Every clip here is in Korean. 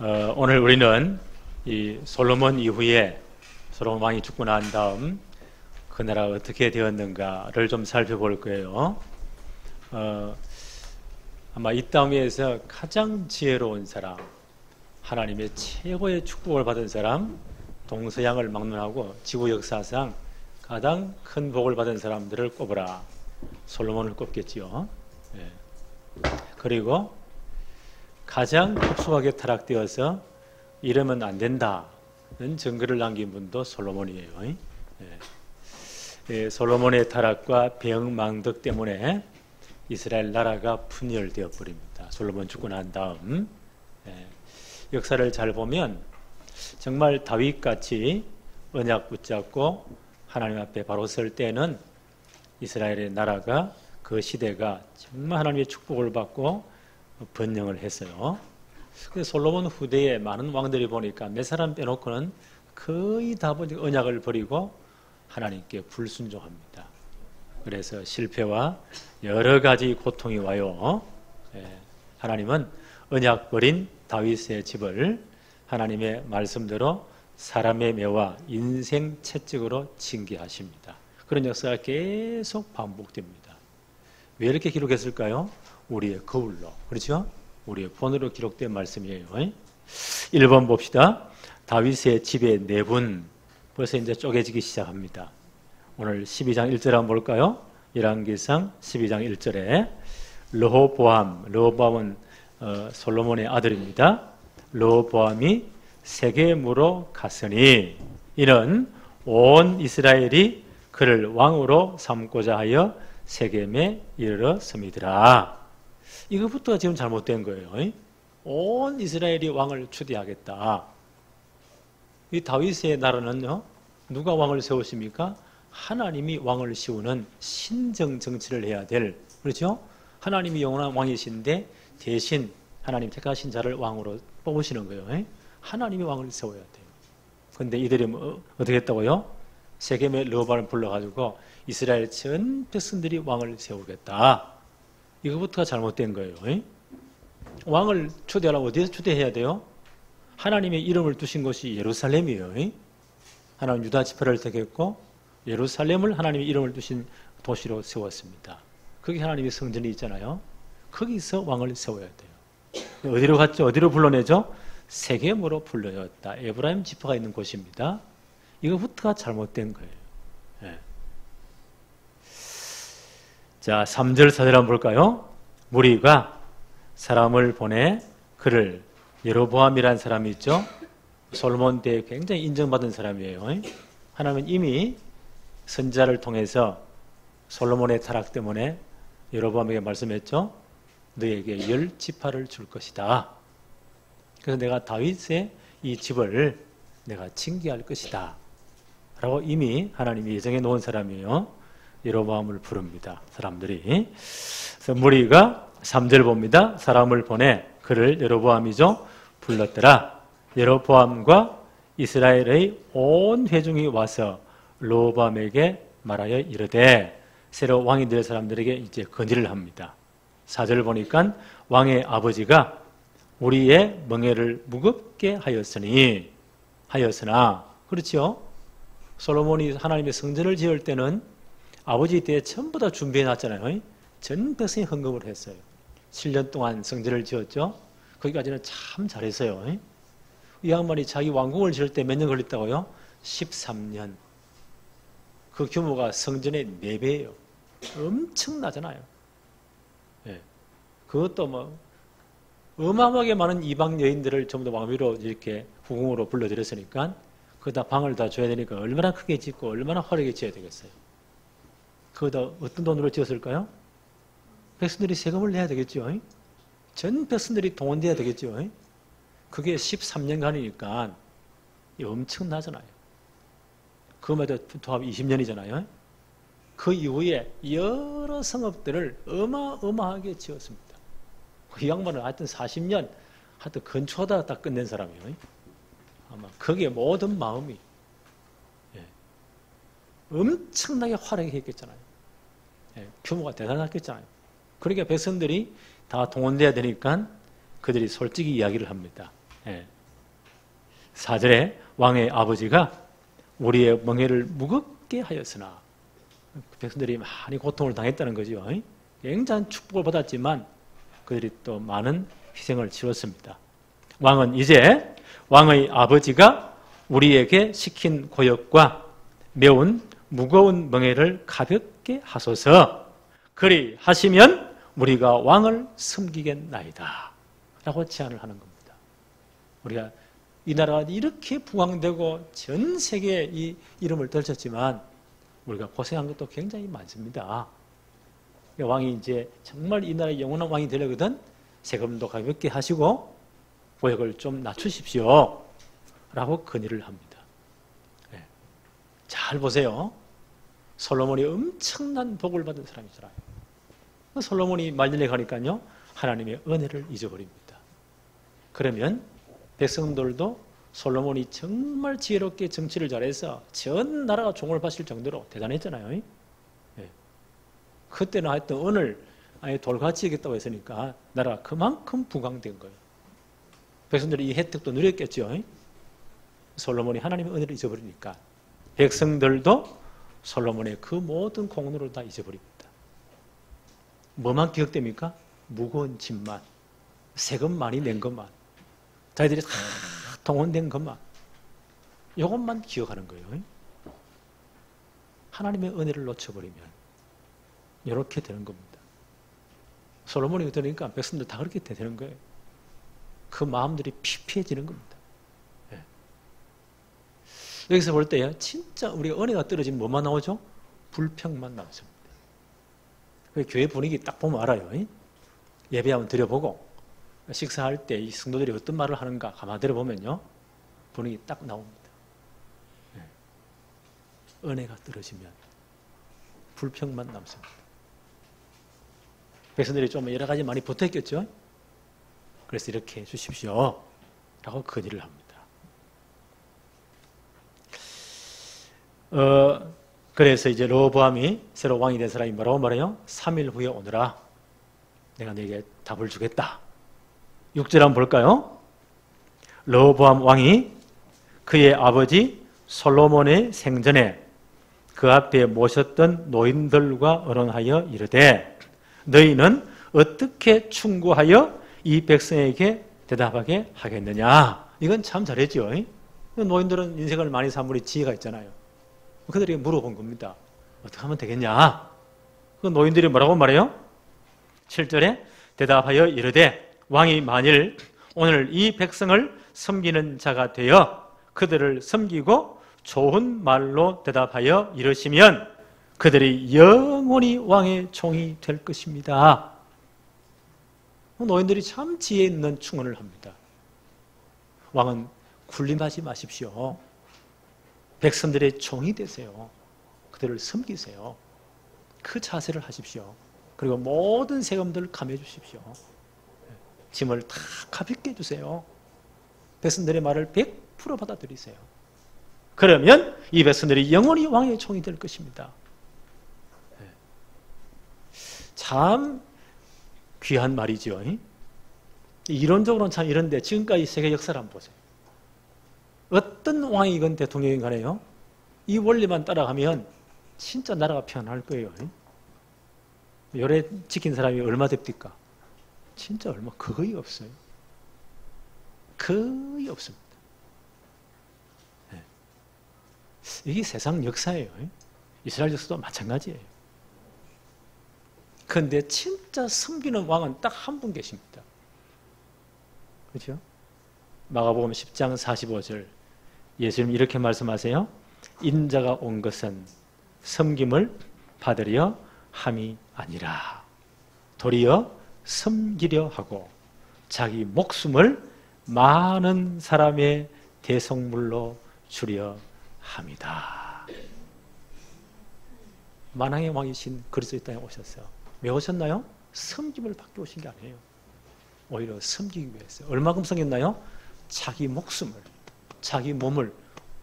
오늘 우리는 이 솔로몬 이후에 솔로몬 왕이 죽고 난 다음 그 나라가 어떻게 되었는가를 좀 살펴볼 거예요. 아마 이 땅 위에서 가장 지혜로운 사람, 하나님의 최고의 축복을 받은 사람, 동서양을 막론하고 지구 역사상 가장 큰 복을 받은 사람들을 꼽으라. 솔로몬을 꼽겠지요. 그리고 가장 급속하게 타락되어서 이러면 안 된다는 증거를 남긴 분도 솔로몬이에요. 솔로몬의 타락과 병망덕 때문에 이스라엘 나라가 분열되어 버립니다. 솔로몬 죽고 난 다음. 역사를 잘 보면 정말 다윗같이 언약 붙잡고 하나님 앞에 바로 설 때는 이스라엘의 나라가 그 시대가 정말 하나님의 축복을 받고 번영을 했어요. 근데 솔로몬 후대에 많은 왕들이 보니까 몇 사람 빼놓고는 거의 다 언약을 버리고 하나님께 불순종합니다. 그래서 실패와 여러 가지 고통이 와요. 하나님은 언약 버린 다윗의 집을 하나님의 말씀대로 사람의 매와 인생 채찍으로 징계하십니다. 그런 역사가 계속 반복됩니다. 왜 이렇게 기록했을까요? 우리의 거울로, 그렇죠? 우리의 본으로 기록된 말씀이에요. 1번 봅시다. 다윗의 집의 내분, 벌써 이제 쪼개지기 시작합니다. 오늘 12장 1절 한번 볼까요? 열왕기상 12장 1절에 르호보암은 솔로몬의 아들입니다. 르호보암이 세겜으로 갔으니 이는 온 이스라엘이 그를 왕으로 삼고자 하여 세겜에 이르렀음이더라. 이것부터가 지금 잘못된 거예요. 온 이스라엘이 왕을 추대하겠다. 이 다윗의 나라는요, 누가 왕을 세우십니까? 하나님이 왕을 세우는 신정 정치를 해야 될, 그렇죠? 하나님이 영원한 왕이신데 대신 하나님 택하신 자를 왕으로 뽑으시는 거예요. 하나님이 왕을 세워야 돼요. 그런데 이들이 어떻게 했다고요? 세겜의 르호보암을 불러가지고 이스라엘 전 백성들이 왕을 세우겠다. 이거부터가 잘못된 거예요. 왕을 초대하려면 어디에서 초대해야 돼요? 하나님의 이름을 두신 곳이 예루살렘이에요. 하나님 유다 지파를 택했고 예루살렘을 하나님의 이름을 두신 도시로 세웠습니다. 거기 하나님의 성전이 있잖아요. 거기서 왕을 세워야 돼요. 어디로 갔죠? 어디로 불러내죠? 세겜으로 불러냈다. 에브라임 지파가 있는 곳입니다. 이거부터가 잘못된 거예요. 자, 3절 4절 한번 볼까요? 무리가 사람을 보내 그를, 여로보암이라는 사람이 있죠. 솔로몬 때 굉장히 인정받은 사람이에요. 하나님은 이미 선지자를 통해서 솔로몬의 타락 때문에 여로보암에게 말씀했죠. 너에게 10지파를 줄 것이다. 그래서 내가 다윗의 이 집을 내가 징계할 것이다 라고 이미 하나님이 예정해 놓은 사람이에요. 여로보암을 부릅니다. 사람들이. 그래서 무리가 3절 봅니다. 사람을 보내 그를, 여로보암이죠, 불렀더라. 여로보암과 이스라엘의 온 회중이 와서 르호보암에게 말하여 이르되, 새로 왕이 될 사람들에게 이제 건의를 합니다. 4절 보니까 왕의 아버지가 우리의 멍에를 무겁게 하였으나, 그렇죠? 솔로몬이 하나님의 성전을 지을 때는 아버지 때 전부 다 준비해 놨잖아요. 전 백성이 헌금을 했어요. 7년 동안 성전을 지었죠. 거기까지는 참 잘했어요. 이 양반이 자기 왕궁을 지을 때 몇 년 걸렸다고요? 13년. 그 규모가 성전의 4배예요. 엄청나잖아요. 그것도 뭐 어마어마하게 많은 이방 여인들을 전부 다 왕비로 이렇게 후궁으로 불러들였으니까 그다 방을 다 줘야 되니까 얼마나 크게 짓고 얼마나 화려하게 지어야 되겠어요. 그거다 어떤 돈으로 지었을까요? 백성들이 세금을 내야 되겠죠. 전 백성들이 동원돼야 되겠죠. 그게 13년간이니까 엄청나잖아요. 그것마다 도합 20년이잖아요. 그 이후에 여러 성읍들을 어마어마하게 지었습니다. 그 양반은 하여튼 40년 하여튼 건축하다 다 끝낸 사람이에요. 아마 거기에 모든 마음이 엄청나게 화려하게 했겠잖아요. 규모가 대단했겠잖아요. 그러니까 백성들이 다 동원돼야 되니까 그들이 솔직히 이야기를 합니다. 예. 4절에 왕의 아버지가 우리의 멍에를 무겁게 하였으나, 백성들이 많이 고통을 당했다는 거죠. 굉장한 축복을 받았지만 그들이 또 많은 희생을 치렀습니다. 왕은 이제 왕의 아버지가 우리에게 시킨 고역과 매운 무거운 멍에를 가볍게 하소서. 그리 하시면 우리가 왕을 섬기겠나이다 라고 제안을 하는 겁니다. 우리가 이 나라가 이렇게 부강되고 전 세계에 이 이름을 떨쳤지만 우리가 고생한 것도 굉장히 많습니다. 왕이 이제 정말 이 나라의 영원한 왕이 되려거든 세금도 가볍게 하시고 고역을 좀 낮추십시오 라고 건의를 합니다. 네. 잘 보세요. 솔로몬이 엄청난 복을 받은 사람이잖아요. 솔로몬이 말년에 가니까요 하나님의 은혜를 잊어버립니다. 그러면 백성들도 솔로몬이 정말 지혜롭게 정치를 잘해서 전 나라가 종을 바칠 정도로 대단했잖아요. 네. 그때는 하여튼 은을 아예 돌같이 여겼다고 했으니까 나라가 그만큼 부강된 거예요. 백성들이 이 혜택도 누렸겠죠. 솔로몬이 하나님의 은혜를 잊어버리니까 백성들도 솔로몬의 그 모든 공로를 다 잊어버립니다. 뭐만 기억됩니까? 무거운 짐만, 세금 많이 낸 것만, 자기들이 다 동원된 것만, 이것만 기억하는 거예요. 하나님의 은혜를 놓쳐버리면 이렇게 되는 겁니다. 솔로몬이 그러니까 백성들 다 그렇게 되는 거예요. 그 마음들이 피폐해지는 겁니다. 네. 여기서 볼 때 진짜 우리가 은혜가 떨어지면 뭐만 나오죠? 불평만 나오죠. 교회 분위기 딱 보면 알아요. 예배 한번 드려보고 식사할 때 이 성도들이 어떤 말을 하는가 가만 들어보면요 분위기 딱 나옵니다. 네. 은혜가 떨어지면 불평만 남습니다. 백성들이 좀 여러 가지 많이 붙어있겠죠. 그래서 이렇게 해주십시오 라고 건의를 합니다. 그래서 이제 르호보암이 새로 왕이 된 사람이 뭐라고 말해요? 3일 후에 오너라. 내가 너에게 답을 주겠다. 6절 한번 볼까요? 르호보암 왕이 그의 아버지 솔로몬의 생전에 그 앞에 모셨던 노인들과 언론하여 이르되 너희는 어떻게 충고하여 이 백성에게 대답하게 하겠느냐. 이건 참 잘했죠. 노인들은 인생을 많이 산 우리 지혜가 있잖아요. 그들에게 물어본 겁니다. 어떻게 하면 되겠냐? 그 노인들이 뭐라고 말해요? 7절에 대답하여 이르되 왕이 만일 오늘 이 백성을 섬기는 자가 되어 그들을 섬기고 좋은 말로 대답하여 이르시면 그들이 영원히 왕의 종이 될 것입니다. 노인들이 참 지혜 있는 충언을 합니다. 왕은 군림하지 마십시오. 백성들의 종이 되세요. 그들을 섬기세요. 그 자세를 하십시오. 그리고 모든 세금들을 감해 주십시오. 짐을 다 가볍게 해주세요. 백성들의 말을 100% 받아들이세요. 그러면 이 백성들이 영원히 왕의 종이 될 것입니다. 참 귀한 말이죠. 이론적으로는 참 이런데 지금까지 세계 역사를 한번 보세요. 어떤 왕이건 대통령이 간에요. 이 원리만 따라가면 진짜 나라가 편할 거예요. 요래 지킨 사람이 얼마 됩니까? 진짜 얼마 거의 없어요. 거의 없습니다. 네. 이게 세상 역사예요. 이스라엘 역사도 마찬가지예요. 그런데 진짜 섬기는 왕은 딱 한 분 계십니다. 그렇죠? 마가복음 10장 45절 예수님 이렇게 말씀하세요. 인자가 온 것은 섬김을 받으려 함이 아니라 도리어 섬기려 하고 자기 목숨을 많은 사람의 대속물로 주려 합니다. 만왕의 왕이신 그리스도의 땅에 오셨어요. 왜 오셨나요? 섬김을 받기 오신 게 아니에요. 오히려 섬기기 위해서. 얼마큼 섬겼나요? 자기 목숨을, 자기 몸을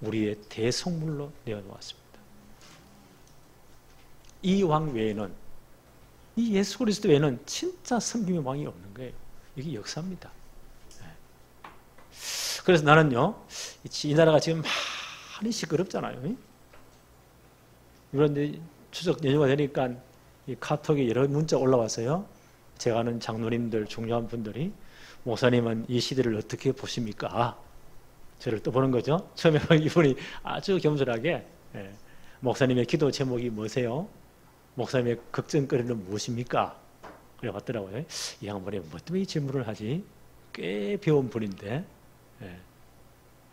우리의 대속물로 내어놓았습니다. 이 왕 외에는, 이 예수 그리스도 외에는 진짜 섬김의 왕이 없는 거예요. 이게 역사입니다. 그래서 나는요, 이 나라가 지금 많이 시끄럽잖아요. 그런데 추석 연휴가 되니까 이 카톡에 여러 문자 올라왔어요. 제가 아는 장로님들, 중요한 분들이 목사님은 이 시대를 어떻게 보십니까? 저를 또 보는 거죠. 처음에 이분이 아주 겸손하게 목사님의 기도 제목이 뭐세요? 목사님의 걱정거리는 무엇입니까? 그래 봤더라고요. 이 양반이 뭐 때문에 이 질문을 하지? 꽤 배운 분인데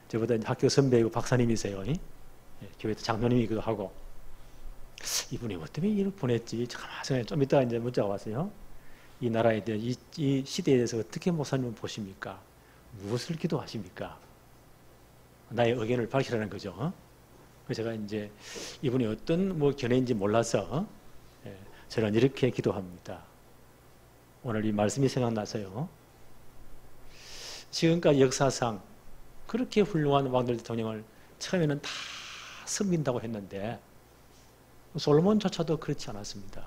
저보다 학교 선배이고 박사님이세요. 교회 장로님이기도 하고 이분이 뭐 때문에 이를 보냈지? 잠깐만 좀 이따가 이제 문자가 왔어요. 이 나라에 대한 이 시대에 대해서 어떻게 목사님은 보십니까? 무엇을 기도하십니까? 나의 의견을 밝히라는 거죠. 그래서 제가 이제 이분이 어떤 견해인지 몰라서 저는 이렇게 기도합니다. 오늘 이 말씀이 생각나서요. 지금까지 역사상 그렇게 훌륭한 왕들 대통령을 처음에는 다 섬긴다고 했는데 솔로몬조차도 그렇지 않았습니다.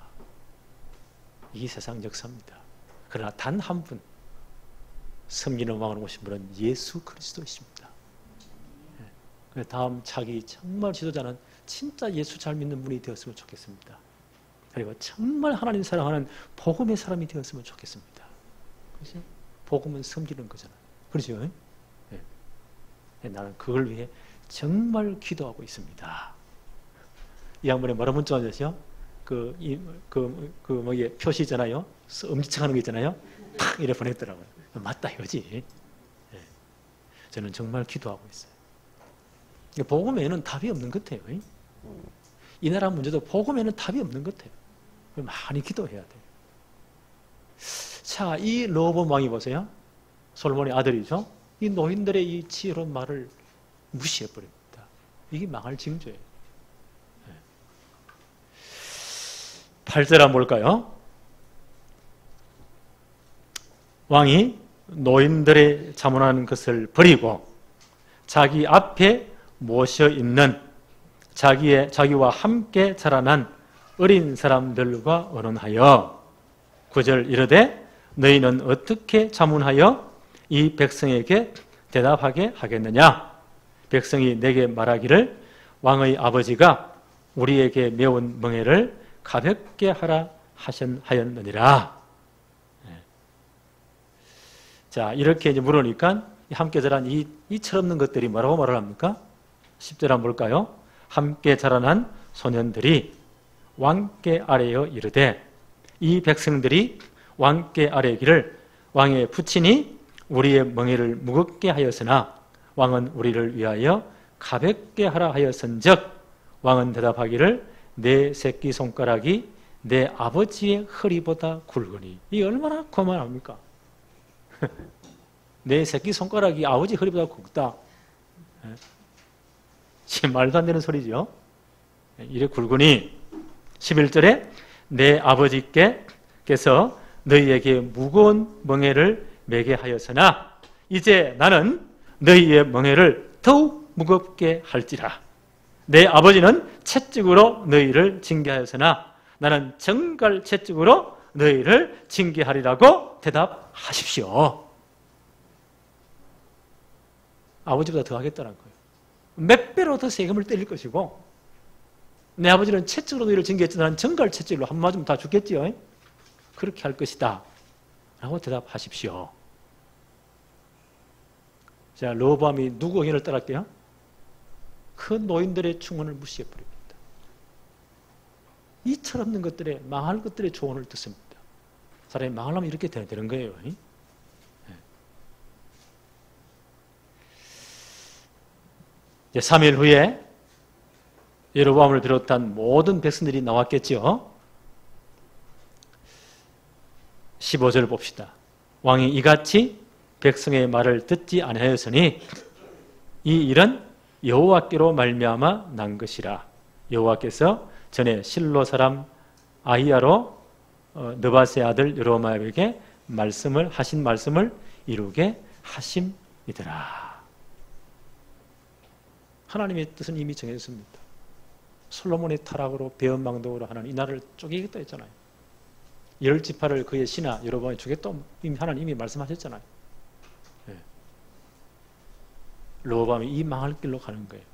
이 세상 역사입니다. 그러나 단 한 분 섬기는 왕으로 오신 분은 예수 그리스도이십니다. 다음 차기 정말 지도자는 진짜 예수 잘 믿는 분이 되었으면 좋겠습니다. 그리고 정말 하나님 사랑하는 복음의 사람이 되었으면 좋겠습니다. 그렇죠? 복음은 섬기는 거잖아요. 그렇죠? 나는 그걸 위해 정말 기도하고 있습니다. 이 양반의 뭐라 문자 왔죠? 뭐게 표시 있잖아요. 엄지척하는 거 있잖아요. 탁 이래 보냈더라고요. 맞다 이거지. 저는 정말 기도하고 있어요. 복음에는 답이 없는 것 같아요. 이 나라 문제도 복음에는 답이 없는 것 같아요. 많이 기도해야 돼요. 자, 이 르호보암 왕이 보세요. 솔로몬의 아들이죠. 이 노인들의 이 지혜로운 말을 무시해버립니다. 이게 망할 징조예요. 8절 한번 볼까요? 왕이 노인들의 자문하는 것을 버리고 자기 앞에 모셔 있는 자기와 함께 자라난 어린 사람들과 언언하여 9절 이르되 너희는 어떻게 자문하여 이 백성에게 대답하게 하겠느냐? 백성이 내게 말하기를 왕의 아버지가 우리에게 메운 멍에를 가볍게 하라 하였느니라. 자, 이렇게 이제 물으니까 함께 자란 이 철없는 것들이 뭐라고 말을 합니까? 10절 한번 볼까요? 함께 자라난 소년들이 왕께 아뢰어 이르되 이 백성들이 왕께 아뢰기를 왕의 부친이 우리의 멍에를 무겁게 하였으나 왕은 우리를 위하여 가볍게 하라 하였은즉 왕은 대답하기를 내 새끼 손가락이 내 아버지의 허리보다 굵으니. 이게 얼마나 고만합니까? 내 새끼 손가락이 아버지 허리보다 굵다. 지금 말도 안 되는 소리죠. 이래 굵으니 11절에 내 아버지께서 너희에게 무거운 멍에를 매게 하였으나 이제 나는 너희의 멍에를 더욱 무겁게 할지라. 내 아버지는 채찍으로 너희를 징계하였으나 나는 정갈 채찍으로 너희를 징계하리라고 대답하십시오. 아버지보다 더 하겠다는 거예요. 몇 배로 더 세금을 때릴 것이고 내 아버지는 채찍으로 너희를 징계했지 나는 정갈 채찍으로 한 맞으면 다 죽겠지요. 그렇게 할 것이다 라고 대답하십시오. 자, 르호보암이 누구 의견을 따랐대요? 그 노인들의 충언을 무시해버립니다. 이 철없는 것들에 망할 것들의 조언을 듣습니다. 사람이 망하려면 이렇게 되는 거예요. 3일 후에 여로보암을 비롯한 모든 백성들이 나왔겠죠. 15절 봅시다. 왕이 이같이 백성의 말을 듣지 아니하였으니 이 일은 여호와께로 말미암아 난 것이라. 여호와께서 전에 실로 사람 아히야로 느바세 아들 여로보암에게 하신 말씀을 이루게 하심이더라. 하나님의 뜻은 이미 정해졌습니다. 솔로몬의 타락으로 배은망덕으로 하나님 이 나라를 쪼개겠다 했잖아요. 10지파를 그의 신하 여로보암에 주겠다 이미 하나님이 말씀하셨잖아요. 네. 르호보암이 이 망할 길로 가는 거예요.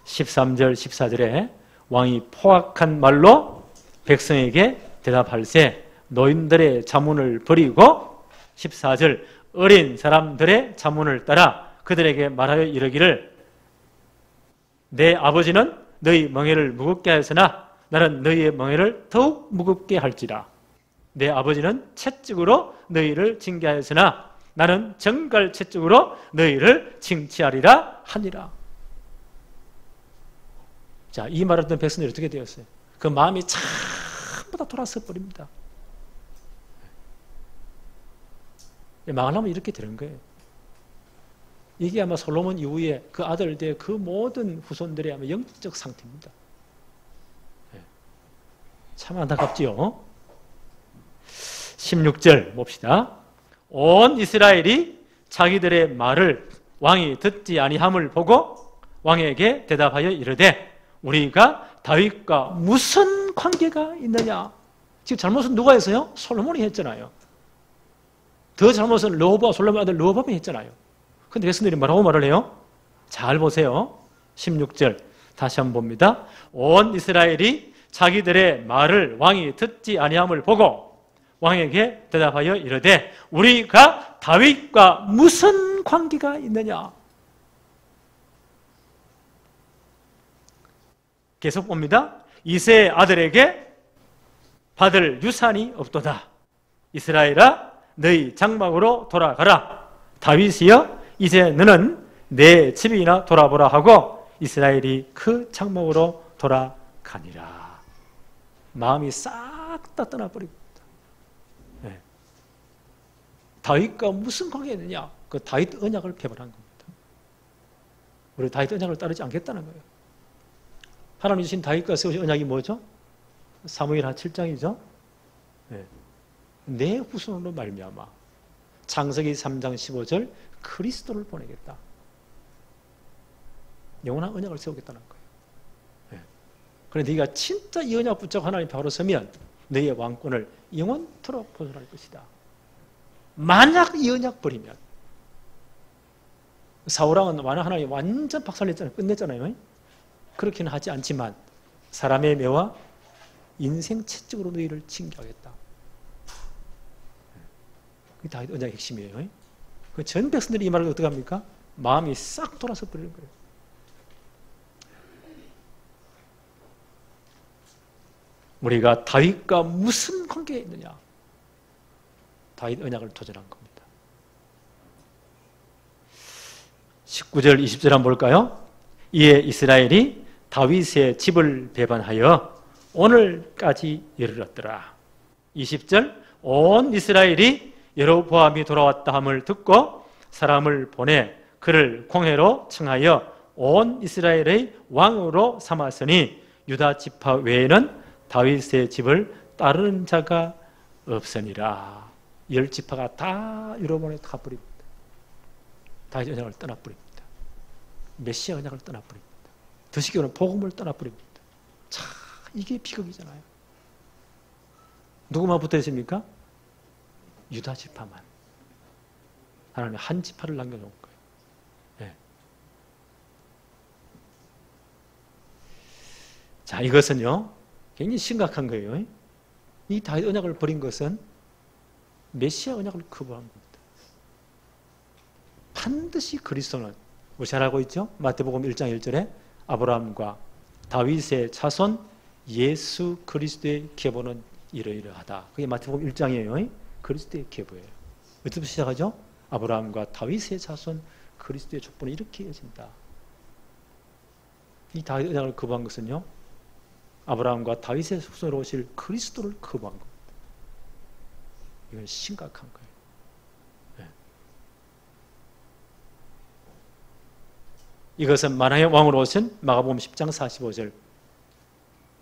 13절, 14절에 왕이 포악한 말로 백성에게 대답할세 노인들의 자문을 버리고 14절 어린 사람들의 자문을 따라 그들에게 말하여 이르기를 내 아버지는 너희 멍에를 무겁게 하였으나 나는 너희의 멍에를 더욱 무겁게 할지라. 내 아버지는 채찍으로 너희를 징계하였으나 나는 정갈 채찍으로 너희를 징치하리라 하니라. 자, 이 말을 듣는 백성들이 어떻게 되었어요? 그 마음이 전부 다 돌아서 버립니다. 망하면 이렇게 되는 거예요. 이게 아마 솔로몬 이후에 그 아들들의 그 모든 후손들의 아마 영적 상태입니다. 참 안타깝지요. 16절 봅시다. 온 이스라엘이 자기들의 말을 왕이 듣지 아니함을 보고 왕에게 대답하여 이르되 우리가 다윗과 무슨 관계가 있느냐. 지금 잘못은 누가 했어요? 솔로몬이 했잖아요. 더 잘못은 르호보암, 솔로몬 아들 르호보암이 했잖아요. 근데 백성들이 뭐라고 말을 해요? 잘 보세요. 16절 다시 한번 봅니다. 온 이스라엘이 자기들의 말을 왕이 듣지 아니함을 보고 왕에게 대답하여 이르되 우리가 다윗과 무슨 관계가 있느냐. 계속 봅니다. 이새의 아들에게 받을 유산이 없도다. 이스라엘아 너희 장막으로 돌아가라. 다윗이여 이제 너는 내 집이나 돌아보라 하고 이스라엘이 그 장막으로 돌아가니라. 마음이 싹 다 떠나버립니다. 네. 다윗과 무슨 관계가 있느냐. 그 다윗 언약을 배반한 겁니다. 우리 다윗 언약을 따르지 않겠다는 거예요. 하나님 주신 다윗과 세우신 언약이 뭐죠? 사무엘하 7장이죠. 네. 내 후손으로 말미암아 창세기 3장 15절 그리스도를 보내겠다. 영원한 언약을 세우겠다는 거예요. 네. 그런데 네가 진짜 이 언약 붙잡고 하나님 바로 서면 너의 왕권을 영원토록 보존할 것이다. 만약 이 언약 버리면 사울왕은 만약 하나님 완전 박살냈잖아요. 끝냈잖아요. 그렇게는 하지 않지만 사람의 매와 인생 채찍으로 너희를 징계하겠다. 그게 다윗 언약의 핵심이에요. 그 전 백성들이 이 말을 어떻게 합니까? 마음이 싹 돌아서 버리는 거예요. 우리가 다윗과 무슨 관계가 있느냐? 다윗 언약을 도전한 겁니다. 19절 20절 한번 볼까요? 이에 이스라엘이 다윗의 집을 배반하여 오늘까지 이르렀더라. 20절 온 이스라엘이 여로보암이 돌아왔다 함을 듣고 사람을 보내 그를 공회로 청하여 온 이스라엘의 왕으로 삼았으니 유다 지파 외에는 다윗의 집을 따르는 자가 없으니라. 10지파가 다 여로보암에 가버립니다. 다윗 언약을 떠나버립니다. 메시아 언약을 떠나버립니다. 더 쉽게 말하면 복음을 떠나버립니다. 참 이게 비극이잖아요. 누구만 붙어 있습니까? 유다 지파만. 하나님이 한 지파를 남겨놓은 거예요. 네. 자, 이것은요 굉장히 심각한 거예요. 이 다윗 언약을 버린 것은 메시아 언약을 거부한 겁니다. 반드시 그리스도는 뭐 잘 알고 있죠? 마태복음 1장 1절에 아브라함과 다윗의 자손 예수 그리스도의 계보는 이러이러하다. 그게 마태복음 1장이에요. 그리스도의 계보예요. 어디부터 시작하죠? 아브라함과 다윗의 자손 그리스도의 족보는 이렇게 이어진다. 이 다윗 언약을 거부한 것은요 아브라함과 다윗의 후손으로 오실 그리스도를 거부한 겁니다. 이건 심각한 거예요. 네. 이것은 만왕의 왕으로 오신 마가복음 10장 45절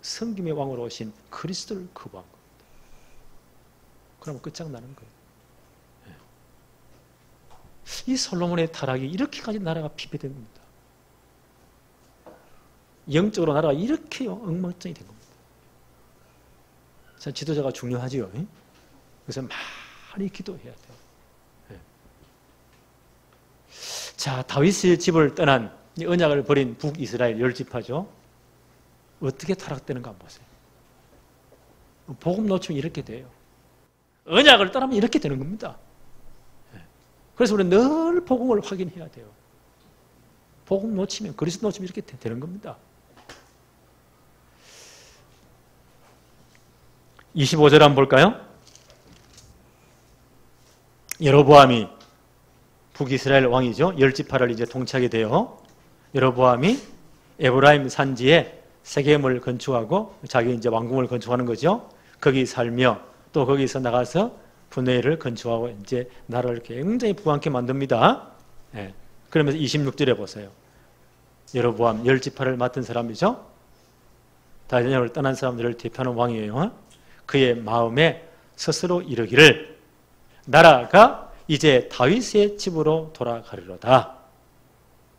성김의 왕으로 오신 그리스도를 거부한 겁니다. 그러면 끝장나는 거예요. 네. 이 솔로몬의 타락이 이렇게까지 나라가 피폐된 겁니다. 영적으로 나라가 이렇게 엉망진창이 된 겁니다. 참 지도자가 중요하지요. 그래서 많이 기도해야 돼요. 자, 다윗의 집을 떠난 언약을 버린 북이스라엘 10지파죠. 어떻게 타락되는가 한번 보세요. 복음 놓치면 이렇게 돼요. 언약을 떠나면 이렇게 되는 겁니다. 그래서 우리는 늘 복음을 확인해야 돼요. 복음 놓치면, 그리스도 놓치면 이렇게 되는 겁니다. 25절 한번 볼까요? 여로보암이 북이스라엘 왕이죠. 10지파를 이제 통치하게 돼요. 여로보암이 에브라임 산지에 세겜을 건축하고 자기 이제 왕궁을 건축하는 거죠. 거기 살며 또 거기서 나가서 분회를 건축하고 이제 나라를 굉장히 부강케 만듭니다. 예. 그러면서 26절에 보세요. 여로보암 10지파를 맡은 사람이죠. 다윗을 떠난 사람들을 대표하는 왕이에요. 그의 마음에 스스로 이르기를 나라가 이제 다윗의 집으로 돌아가리로다.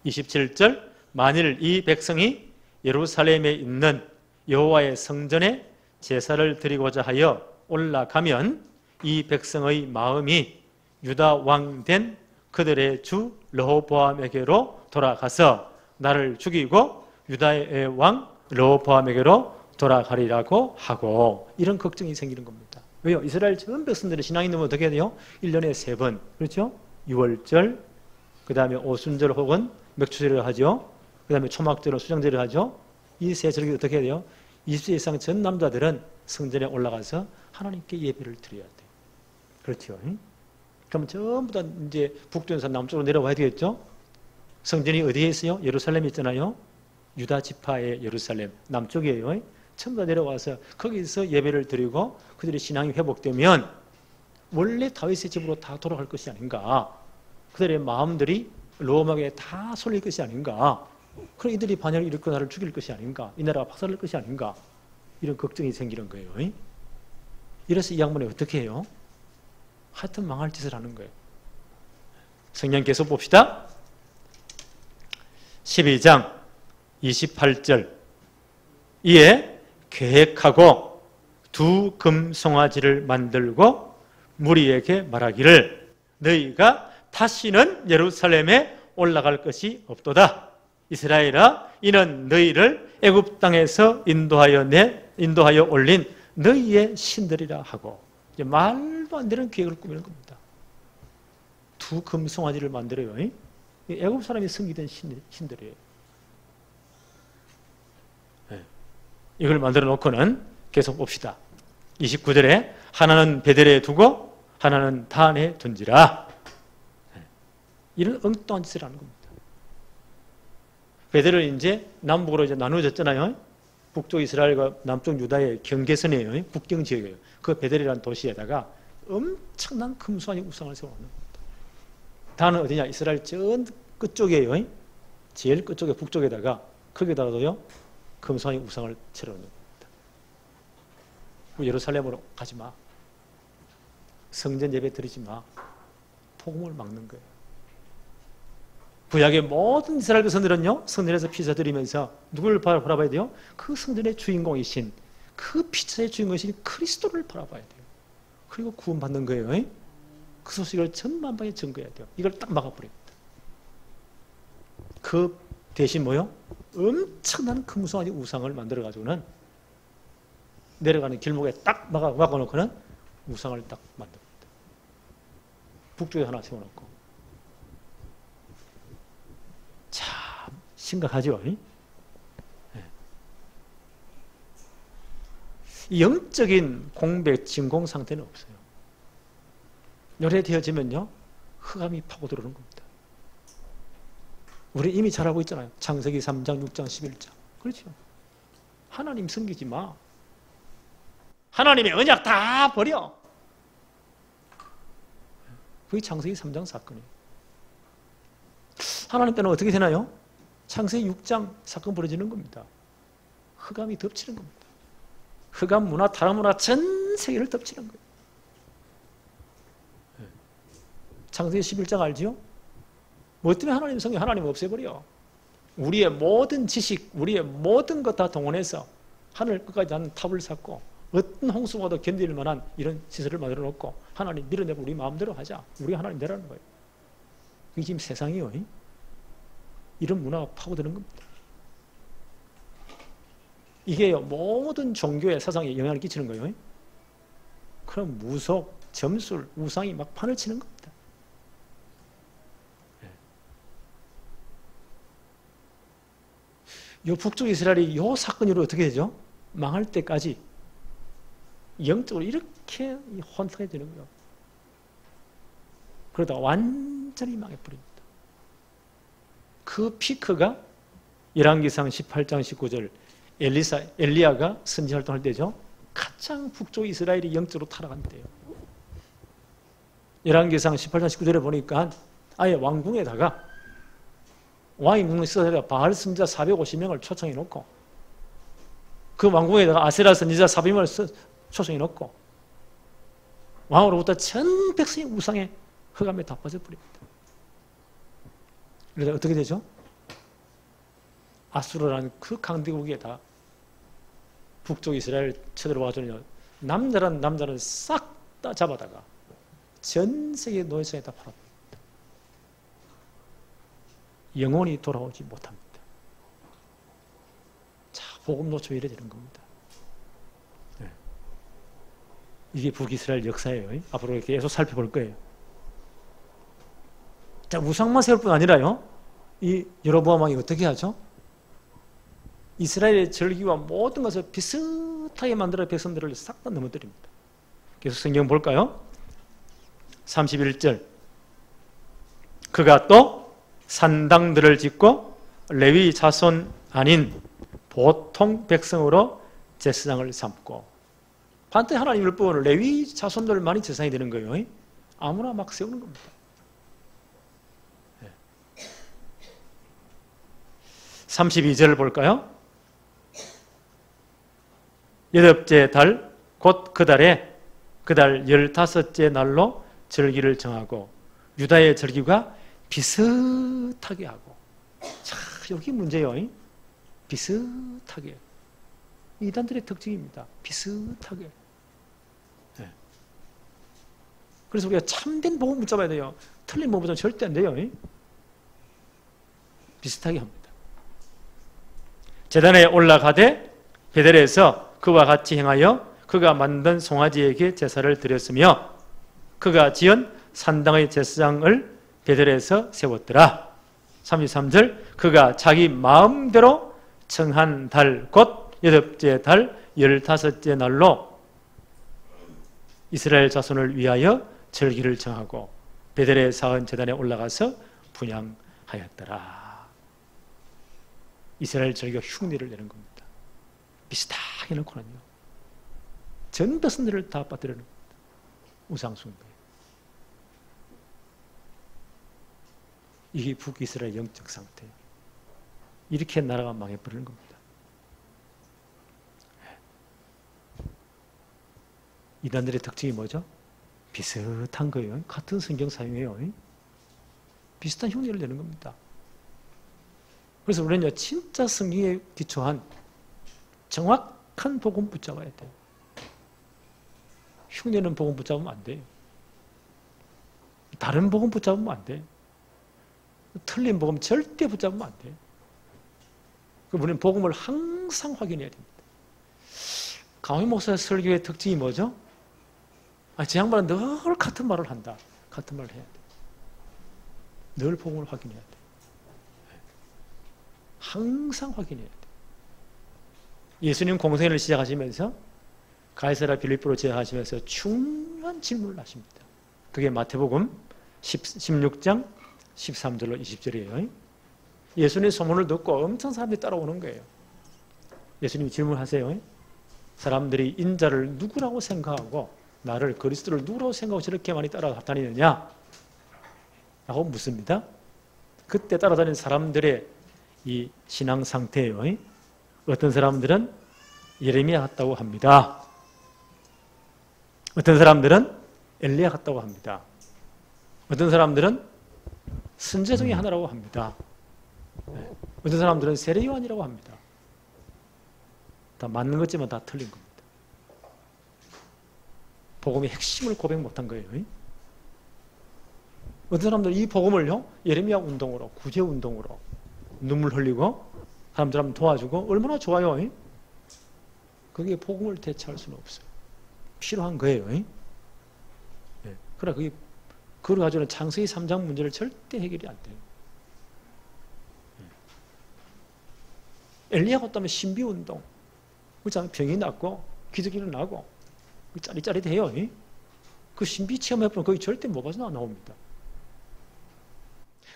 27절 만일 이 백성이 예루살렘에 있는 여호와의 성전에 제사를 드리고자 하여 올라가면 이 백성의 마음이 유다 왕 된 그들의 주 르호보암에게로 돌아가서 나를 죽이고 유다의 왕 르호보암에게로 돌아가리라고 하고, 이런 걱정이 생기는 겁니다. 왜요? 이스라엘 전 백성들의 신앙이 너무 어떻게 해야 돼요? 1년에 3번, 그렇죠? 6월절, 그 다음에 오순절 혹은 맥추절을 하죠. 그 다음에 초막절은 수장절을 하죠. 이 세 절기 어떻게 해야 돼요? 20세 이상 전 남자들은 성전에 올라가서 하나님께 예배를 드려야 돼요. 그렇죠? 그럼 전부 다 이제 북쪽에서 남쪽으로 내려와야 되겠죠? 성전이 어디에 있어요? 예루살렘에 있잖아요. 유다 지파의 예루살렘, 남쪽이에요. 전부 다 내려와서 거기서 예배를 드리고 그들의 신앙이 회복되면 원래 다윗의 집으로 다 돌아갈 것이 아닌가. 그들의 마음들이 로마에 다 쏠릴 것이 아닌가. 그럼 이들이 반역을 일으켜 나를 죽일 것이 아닌가. 이 나라가 박살날 것이 아닌가. 이런 걱정이 생기는 거예요. 이래서 이 양반이 어떻게 해요? 하여튼 망할 짓을 하는 거예요. 성경 계속 봅시다. 12장 28절 이에 계획하고 2 금송아지를 만들고 무리에게 말하기를 너희가 다시는 예루살렘에 올라갈 것이 없도다. 이스라엘아 이는 너희를 애굽 땅에서 인도하여 올린 너희의 신들이라 하고, 이제 말도 안 되는 계획을 꾸미는 겁니다. 2 금송아지를 만들어요. 애굽 사람이 섬기던 신들이에요. 이걸 만들어 놓고는 계속 봅시다. 29절에 하나는 베델에 두고 하나는 단에 둔지라. 이런 엉뚱한 짓을 하는 겁니다. 베델은 이제 남북으로 이제 나누어졌잖아요. 북쪽 이스라엘과 남쪽 유다의 경계선이에요. 국경 지역이에요. 그 베델이라는 도시에다가 엄청난 금수환이 우상을 세워놓는 겁니다. 단은 어디냐? 이스라엘 전 끝쪽이에요. 제일 끝쪽에 북쪽에다가 거기다가도요 금수환이 우상을 채워놓는 겁니다. 예루살렘으로 가지 마. 성전 예배 드리지 마. 복음을 막는 거예요. 구약의 모든 이스라엘 백성들은요 성전에서 피자 드리면서 누구를 바라봐야 돼요? 그 성전의 주인공이신, 그 피자의 주인공이신 그리스도를 바라봐야 돼요. 그리고 구원받는 거예요. 그 소식을 전만방에 전거해야 돼요. 이걸 딱 막아버립니다. 그 대신 뭐요? 엄청난 금수환이 우상을 만들어가지고는 내려가는 길목에 딱 막아놓고는 우상을 딱 만듭니다. 북쪽에 하나 세워놓고. 참 심각하죠. 네. 영적인 공백, 진공 상태는 없어요. 요래되어지면요 흑암이 파고들어오는 겁니다. 우리 이미 잘 알고 있잖아요. 창세기 3장, 6장, 11장. 그렇죠. 하나님 섬기지 마. 하나님의 언약 다 버려. 그게 창세기 3장 사건이에요. 하나님 때는 어떻게 되나요? 창세기 6장 사건 벌어지는 겁니다. 흑암이 덮치는 겁니다. 흑암 문화, 타락 문화 전 세계를 덮치는 거예요. 창세기 11장 알지요? 뭐 때문에 하나님 성경 하나님 없애버려. 우리의 모든 지식, 우리의 모든 것 다 동원해서 하늘 끝까지 하는 탑을 쌓고 어떤 홍수와도 견딜 만한 이런 시설을 만들어 놓고 하나님 밀어내고 우리 마음대로 하자. 우리가 하나님 되라는 거예요. 이게 지금 세상이요. 이런 문화가 파고드는 겁니다. 이게 모든 종교의 사상에 영향을 끼치는 거예요. 그럼 무속, 점술, 우상이 막 판을 치는 겁니다. 요 북쪽 이스라엘이 요 사건 이후로 어떻게 되죠? 망할 때까지 영적으로 이렇게 혼탁해지는 거예요. 그러다가 완전히 망해버립니다. 그 피크가 열왕기상 18장 19절 엘리야가 선지 활동할 때죠. 가장 북쪽 이스라엘이 영적으로 타락한 때예요. 열왕기상 18장 19절에 보니까 아예 왕궁에다가 왕이 묵는 시설에다가 바알 선지자 450명을 초청해 놓고 그 왕궁에다가 아세라 선지자 400명을 초청해 놓고 왕으로부터 전 백성이 우상의 흑암에 다 빠져버립니다. 그러다 어떻게 되죠? 아수르라는 그 강대국에다 북쪽 이스라엘 쳐들어와가지고 남자는 싹 다 잡아다가 전 세계 노예성에 다 팔아버립니다. 영원히 돌아오지 못합니다. 자, 복음 노초 이래지는 겁니다. 네. 이게 북이스라엘 역사예요. 앞으로 계속 살펴볼 거예요. 자, 우상만 세울 뿐 아니라요. 이 여로보암 왕이 어떻게 하죠? 이스라엘의 절기와 모든 것을 비슷하게 만들어 백성들을 싹 다 넘어뜨립니다. 계속 성경 볼까요? 31절. 그가 또 산당들을 짓고 레위 자손 아닌 보통 백성으로 제사장을 삼고, 반대 하나님 율법은 레위 자손들만이 제사장이 되는 거예요. 아무나 막 세우는 겁니다. 32절을 볼까요? 여덟째 달, 곧 그 달에 그 달 15째 날로 절기를 정하고 유다의 절기가 비슷하게 하고. 자, 여기 문제예요. 비슷하게. 이단들의 특징입니다. 비슷하게. 네. 그래서 우리가 참된 복음 붙잡아야 돼요. 틀린 복음 붙잡으면 절대 안 돼요. 비슷하게 합니다. 제단에 올라가되 베델에서 그와 같이 행하여 그가 만든 송아지에게 제사를 드렸으며 그가 지은 산당의 제사장을 베델에서 세웠더라. 33절. 그가 자기 마음대로 정한 달 곧 8째 달 15째 날로 이스라엘 자손을 위하여 절기를 정하고 베델에 쌓은 제단에 올라가서 분향하였더라. 이스라엘 절기가 흉내를 내는 겁니다. 비슷하게 놓고는요. 전 백성들을 다 빠뜨리는 겁니다. 우상숭배. 이게 북이스라엘 영적 상태예요. 이렇게 나라가 망해버리는 겁니다. 이단들의 특징이 뭐죠? 비슷한 거예요. 같은 성경 사용해요. 비슷한 흉내를 내는 겁니다. 그래서 우리는 진짜 성경에 기초한 정확한 복음 붙잡아야 돼요. 흉내는 복음 붙잡으면 안 돼요. 다른 복음 붙잡으면 안 돼요. 틀린 복음 절대 붙잡으면 안 돼요. 우리는 복음을 항상 확인해야 됩니다. 강희 목사의 설교의 특징이 뭐죠? 제 양반은 늘 같은 말을 한다. 같은 말을 해야 돼. 늘 복음을 확인해야 돼. 항상 확인해야 돼. 예수님 공생애를 시작하시면서 가이사랴 빌립보로 제하시면서 중요한 질문을 하십니다. 그게 마태복음 16장 13절로 20절이에요. 예수님의 소문을 듣고 엄청 사람들이 따라오는 거예요. 예수님이 질문하세요. 사람들이 인자를 누구라고 생각하고 나를 그리스도를 누구라고 생각하고 저렇게 많이 따라다니느냐? 라고 묻습니다. 그때 따라다니는 사람들의 이 신앙 상태예요. 어떤 사람들은 예레미야 같다고 합니다. 어떤 사람들은 엘리야 같다고 합니다. 어떤 사람들은 선지자 중에 하나라고 합니다. 어떤 사람들은 세례 요한이라고 합니다. 다 맞는 것지만 다 틀린 겁니다. 복음의 핵심을 고백 못한 거예요. 어떤 사람들은 이 복음을요 예레미야 운동으로, 구제 운동으로, 눈물 흘리고 사람들 한번 도와주고 얼마나 좋아요. 그게 복음을 대체할 수는 없어요. 필요한 거예요. 그러나 그게 그걸 가지고는 창세기 3장 문제를 절대 해결이 안 돼요. 엘리야가 때문에 신비운동, 병이 낫고 기적이 일어나고 짜릿짜릿해요. 그 신비 체험해보면 거기 절대 못 봐서 나옵니다.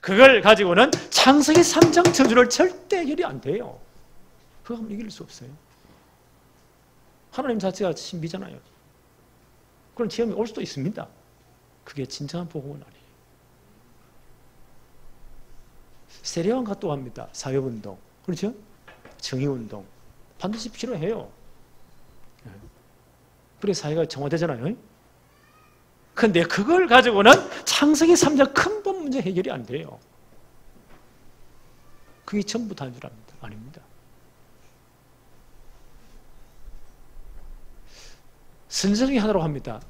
그걸 가지고는 창세기 3장 저주를 절대 해결이 안 돼요. 그거 하면 이길 수 없어요. 하나님 자체가 신비잖아요. 그런 체험이 올 수도 있습니다. 그게 진정한 복음은 아니에요. 세례요한과 또 합니다. 사회운동, 그렇죠? 정의운동 반드시 필요해요. 그래 사회가 정화되잖아요. 그런데 그걸 가지고는 창세기 3장 근본 문제 해결이 안 돼요. 그게 전부 다인 줄 압니다. 아닙니다. 선지 중에 하나로 합니다.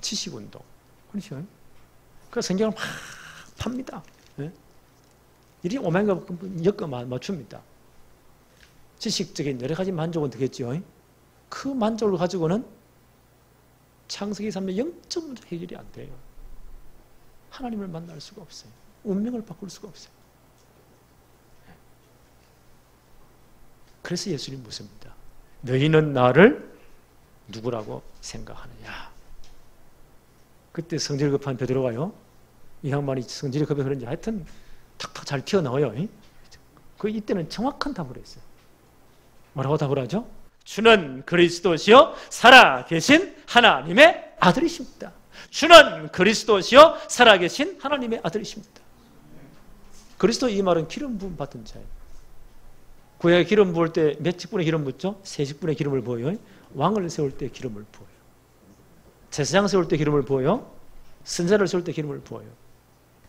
지식운동. 그렇죠? 그래서 성경을 막 팝니다. 이리 오만가 엮어 맞춥니다. 지식적인 여러 가지 만족은 되겠죠. 그 만족을 가지고는 창세기 3장 영적 문제 해결이 안 돼요. 하나님을 만날 수가 없어요. 운명을 바꿀 수가 없어요. 그래서 예수님 묻습니다. 너희는 나를 누구라고 생각하느냐? 그때 성질 급한 베드로가요. 이 양반이 성질이 급해 그런지 하여튼 탁탁 잘 튀어나와요. 그 이때는 정확한 답을 했어요. 뭐라고 답을 하죠? 주는 그리스도시요 살아계신 하나님의 아들이십니다. 주는 그리스도시요 살아계신 하나님의 아들이십니다. 그리스도 이 말은 기름 부음 받은 자예요. 구약에 기름 부을 때 몇 직분의 기름 붓죠? 세 직분의 기름을 부어요. 왕을 세울 때 기름을 부어요. 제사장 세울 때 기름을 부어요. 선자를 세울 때 기름을 부어요.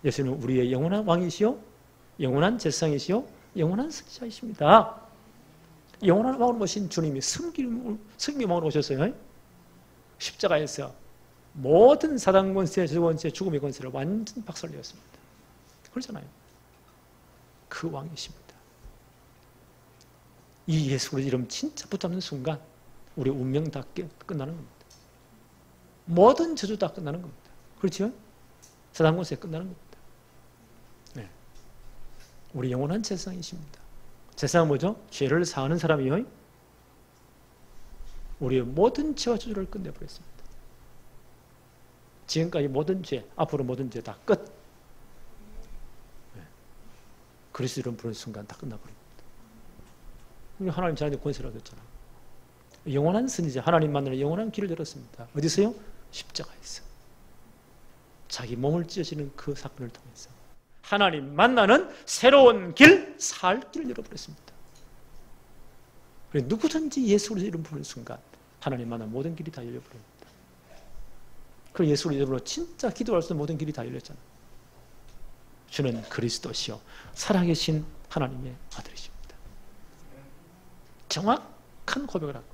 예수님은 우리의 영원한 왕이시요 영원한 제사장이시요 영원한 선지자이십니다. 영원한 왕으로 모신 주님이 승리 왕으로 오셨어요. 십자가에서 모든 사단 권세, 저 권세, 죽음의 권세를 완전 박살내었습니다. 그렇잖아요. 그 왕이십니다. 이 예수 그리스도 이름 진짜 붙잡는 순간 우리 운명 다 끝나는 겁니다. 모든 저주 다 끝나는 겁니다. 그렇죠? 사단 권세 끝나는 겁니다. 네. 우리 영원한 제사장이십니다. 제사장은 뭐죠? 죄를 사하는 사람이요. 우리의 모든 죄와 저주를 끝내버렸습니다. 지금까지 모든 죄, 앞으로 모든 죄 다 끝. 네. 그리스도 이름 부르는 순간 다 끝나버립니다. 우리 하나님 자녀의 권세를 얻었잖아요. 영원한 선지자, 하나님 만나는 영원한 길을 열었습니다. 어디서요? 십자가에서. 자기 몸을 찢어지는 그 사건을 통해서 하나님 만나는 새로운 길, 살 길을 열어버렸습니다. 누구든지 예수 그리스도 이름 부르는 순간 하나님 만나는 모든 길이 다 열려버립니다. 그 예수 그리스도 이름으로 진짜 기도할 수 있는 모든 길이 다 열렸잖아요. 주는 그리스도시요 살아계신 하나님의 아들이십니다. 정확한 고백을 합니다.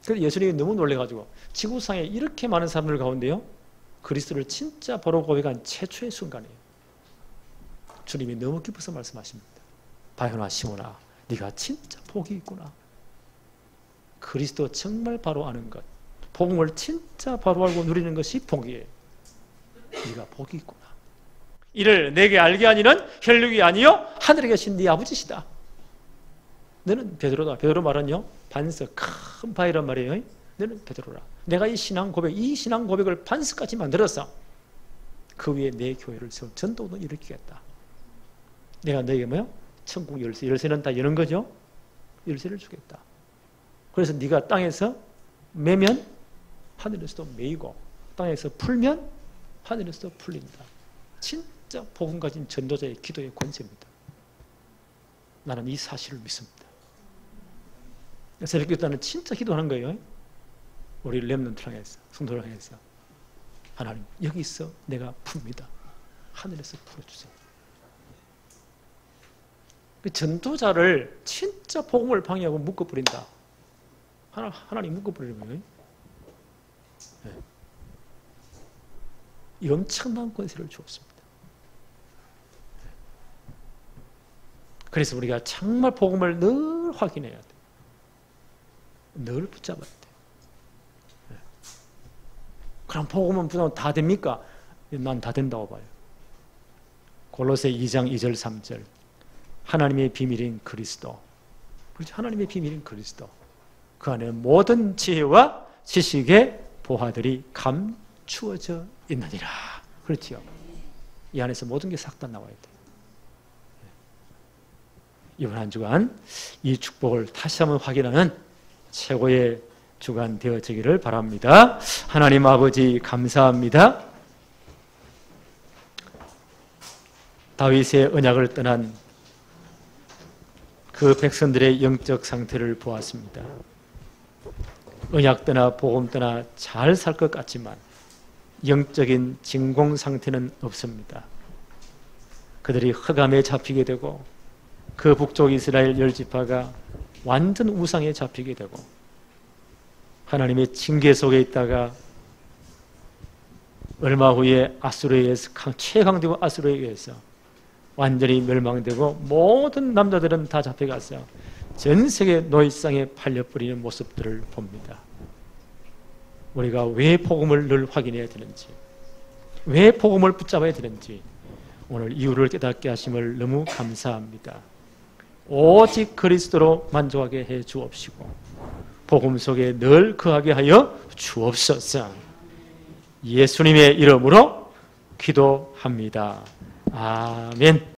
그래서 예수님이 너무 놀래가지고 지구상에 이렇게 많은 사람들 가운데요 그리스도를 진짜 바로 고백한 최초의 순간이에요. 주님이 너무 기뻐서 말씀하십니다. 바요나 시몬아 네가 진짜 복이 있구나. 그리스도 정말 바로 아는 것, 복음을 진짜 바로 알고 누리는 것이 복이에요. 네가 복이 있구나. 이를 내게 알게 하니는 혈육이 아니요 하늘에 계신 네 아버지시다. 너는 베드로다. 베드로 말은요 반석 큰 바위란 말이에요. 너는 베드로라. 내가 이 신앙 고백을 반석까지 만들어서 그 위에 내 교회를 세워 전도도 일으키겠다. 내가 너에게 뭐요? 천국 열쇠는 다 여는 거죠. 열쇠를 주겠다. 그래서 네가 땅에서 매면 하늘에서도 매이고 땅에서 풀면 하늘에서도 풀린다. 진짜 복음 가진 전도자의 기도의 권세입니다. 나는 이 사실을 믿습니다. 새벽 기도는 진짜 기도하는 거예요. 우리 렘넌트를 향해서, 성도를 향해서 하나님 여기서 내가 풉니다. 하늘에서 풀어주세요. 그 전도자를 진짜 복음을 방해하고 묶어버린다. 하나님 묶어버리는 거예요. 네. 이 엄청난 권세를 주었습니다. 그래서 우리가 정말 복음을 늘 확인해야 돼. 늘 붙잡아야 돼. 그럼 복음은 다 됩니까? 난 다 된다고 봐요. 골로새 2장 2절 3절 하나님의 비밀인 그리스도. 그렇죠? 하나님의 비밀인 그리스도. 그 안에 모든 지혜와 지식의 보화들이 감추어져 있느니라. 그렇지요. 이 안에서 모든 게 싹 다 나와야 돼. 이번 한 주간 이 축복을 다시 한번 확인하는 최고의 주간 되어지기를 바랍니다. 하나님 아버지 감사합니다. 다윗의 언약을 떠난 그 백성들의 영적 상태를 보았습니다. 언약 떠나 복음 떠나 잘 살 것 같지만 영적인 진공 상태는 없습니다. 그들이 흑암에 잡히게 되고 그 북쪽 이스라엘 10지파가 완전 우상에 잡히게 되고 하나님의 징계 속에 있다가 얼마 후에 아수르에 의해서 최강대국 아수르에 의해서 완전히 멸망되고 모든 남자들은 다 잡혀가서 전 세계 노예상에 팔려버리는 모습들을 봅니다. 우리가 왜 복음을 늘 확인해야 되는지, 왜 복음을 붙잡아야 되는지 오늘 이유를 깨닫게 하심을 너무 감사합니다. 오직 그리스도로 만족하게 해 주옵시고 복음 속에 늘 거하게 하여 주옵소서. 예수님의 이름으로 기도합니다. 아멘.